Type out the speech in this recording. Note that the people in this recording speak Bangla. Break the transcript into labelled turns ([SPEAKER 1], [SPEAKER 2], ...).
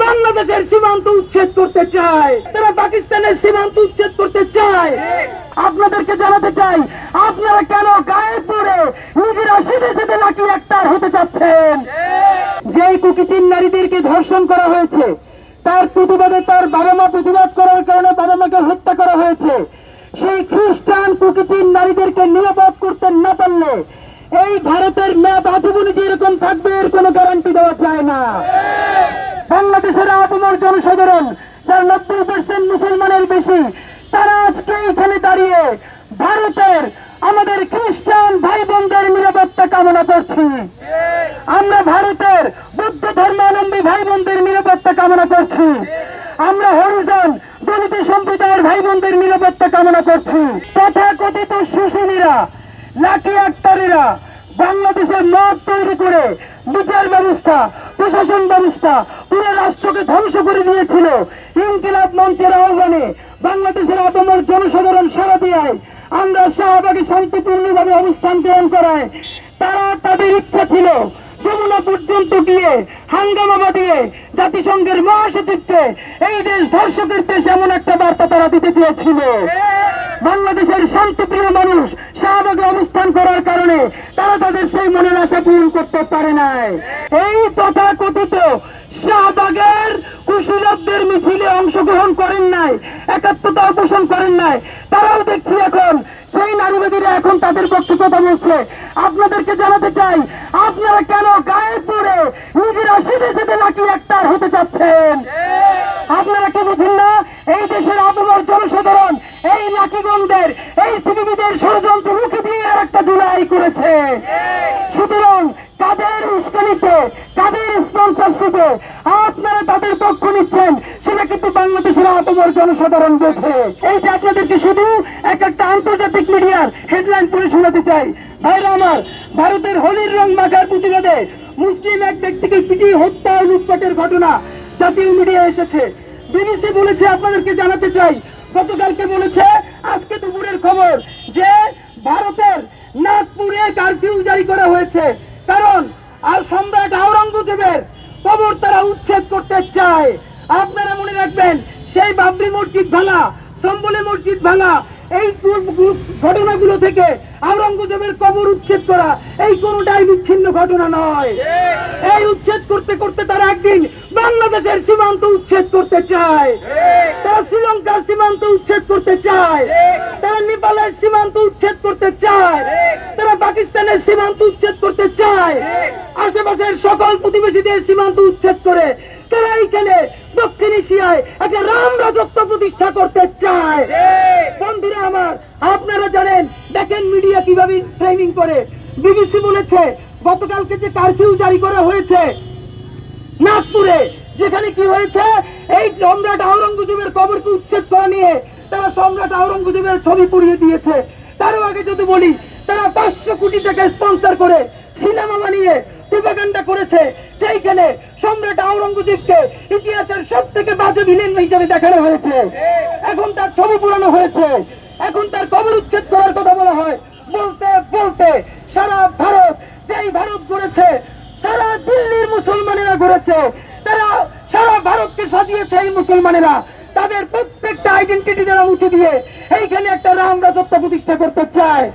[SPEAKER 1] বাংলাদেশের সীমান্ত উচ্ছেদ করতে চায়, তারা পাকিস্তানের সীমান্ত উচ্ছেদ করতে চায়। আপনাদেরকে জানাতে চাই, আপনারা কেন গায়ে পড়ে নিজেরা সেদে সেদে নাকি একটার হতে চাচ্ছেন? যেই কুকিচিন নারীদেরকে ধর্ষণ করা হয়েছে, তার প্রতিবাদে তার বাবা মা প্রতিবাদ করার কারণে বাবা মাকে হত্যা করা হয়েছে। সেই খ্রিস্টান কুকিচিন নারীদেরকে নিরাপদ করতে না পারলে এই ভারতের ম্যাপ আজীবন যে এরকম থাকবে এর কোনো গ্যারান্টি দেওয়া যায় না। বাংলাদেশের আপামর জনসাধারণ, যার 90% মুসলমানের বেশি, তারা আজকে এখানে দাঁড়িয়ে ভারতের আমাদের খ্রিস্টান ভাই বোনদের নিরাপত্তা কামনা করছি। আমরা ভারতের বৌদ্ধ ধর্মাবলম্বী ভাই বোনদের নিরাপত্তা কামনা করছি। আমরা হরিজন দলিত সম্প্রদায়ের ভাই বোনদের নিরাপত্তা কামনা করছি। তথাকথিত সুশীলীরা, লাকি আক্তারেরা বাংলাদেশের মত তৈরি করে বিচার ব্যবস্থা, প্রশাসন ব্যবস্থা, পুরো রাষ্ট্রকে ধ্বংস করে দিয়েছিল। ইনকিলাব মঞ্চের আহ্বানে বাংলাদেশের আপামর জনসাধারণ সাড়া দেয়, আমরা শাহবাগে শান্তিপূর্ণভাবে অবস্থান গ্রহণ করায়। তারা তাদের ইচ্ছা ছিল যমুনা পর্যন্ত গিয়ে হাঙ্গামা বাটিয়ে জাতিসংঘের মহাসচিবকে এই দেশ ধর্ষকের দেশ এমন একটা বার্তা তারা দিতে চেয়েছিল। বাংলাদেশের শান্তিপ্রিয় মানুষ শাহবাগে অবস্থান করার কারণে তারা তাদের সেই মনের আশা পূরণ করতে পারে নাই। এই তথাকথিত শাহবাগের কুশীলবদের মিছিলে অংশগ্রহণ করেন নাই, একাত্মতা পোষণ করেন নাই। তারাও দেখছি এখন সেই নারীবাদীরা এখন তাদের পক্ষে কথা বলছে। আপনাদেরকে জানাতে চাই, আপনারা কেন গায়ে পড়ে নিজেরা সেদে সেদে নাকি একটার হতে চাচ্ছেন? আপনারা কি বুঝেন না এই দেশের আপামর জনসাধারণ এই নাকিগঞ্জের এই সিবিবিদের ষড়যন্ত্র মুখে দিয়ে আর একটা জুলাই করেছে? সুতরাং কাদের উস্কানিতে, কাদের স্পন্সরশিপে আপনারা তাদের পক্ষ নিচ্ছেন সেটা কিন্তু বাংলাদেশের আপামর জনসাধারণ বোঝে। এইটা আপনাদেরকে শুধু একটা আন্তর্জাতিক মিডিয়ার হেডলাইন পড়ে শোনাতে চাই। ভাইরা আমার, ভারতের হোলির রং মাখার প্রতিবাদে মুসলিম এক ব্যক্তিকে পিটিয়ে হত্যা ও লুটপাটের ঘটনা জাতীয় মিডিয়া এসেছে। বিবিসি বলেছে, আপনাদেরকে জানাতে চাই, গতকালকে বলেছে, আজকে দুপুরের খবর যে ভারতের নাগপুরে কারফিউ জারি করা হয়েছে, কারণ আর সম্রাট আওরঙ্গজেবের কবর তারা উচ্ছেদ করতে চায়। আপনারা মনে রাখবেন, সেই বাবরি মসজিদ ভাঙা, সম্বলে মসজিদ ভাঙা, এই ঘটনাগুলো থেকে আওরঙ্গজেবের কবর উচ্ছেদ করা এই কোনটাই বিচ্ছিন্ন ঘটনা নয়। এই উচ্ছেদ করতে করতে তারা একদিন বাংলাদেশের সীমান্ত উচ্ছেদ করতে চায়, তারা শ্রীলঙ্কার সীমান্ত উচ্ছেদ করতে চায়, তারা নেপালের সীমান্ত উচ্ছেদ করতে চায়, তারা পাকিস্তানের সীমান্ত উচ্ছেদ করতে চায়, আশেপাশের সকল প্রতিবেশীদের সীমান্ত উচ্ছেদ করে তারা এইখানে দক্ষিণ এশিয়ায় একটা রাম রাজত্ব প্রতিষ্ঠা করতে চায়। বন্ধুরা আমার, আপনারা জানেন, দেখেন মিডিয়া কিভাবে ফ্রেমিং করে। বিবিসি বলেছে, গতকালকে যে কারফিউ জারি করা হয়েছে নাগপুরে, যেখানে কি হয়েছে, এই সম্রাট আওরঙ্গজেবের কবরকে উচ্ছেদ করা নিয়ে তারা সম্রাট আওরঙ্গজেবের ছবি পুড়িয়ে দিয়েছে। তারও আগে যদি বলি, তারা 500 কোটি টাকা স্পন্সর করে সিনেমা বানিয়ে প্রোপাগান্ডা করেছে, যেখানে সম্রাট আওরঙ্গজেবকে ইতিহাসের সব থেকে বাজে ভিলেন হিসেবে দেখানো হয়েছে। এখন তার ছবি পুরানো হয়েছে, এখন তার কবর উচ্ছেদ করার কথা বলা হয়। বলতে বলতে সারা ভারত, যেই ভারত গড়েছে, সারা দিল্লির মুসলমানেরা গড়েছে, তারা সারা ভারতকে সাজিয়েছে। এই মুসলমানেরা তাদের প্রত্যেকটা আইডেন্টিটি দ্বারা মুছে দিয়ে এইখানে একটা রাম রাজত্ব প্রতিষ্ঠা করতে চায়।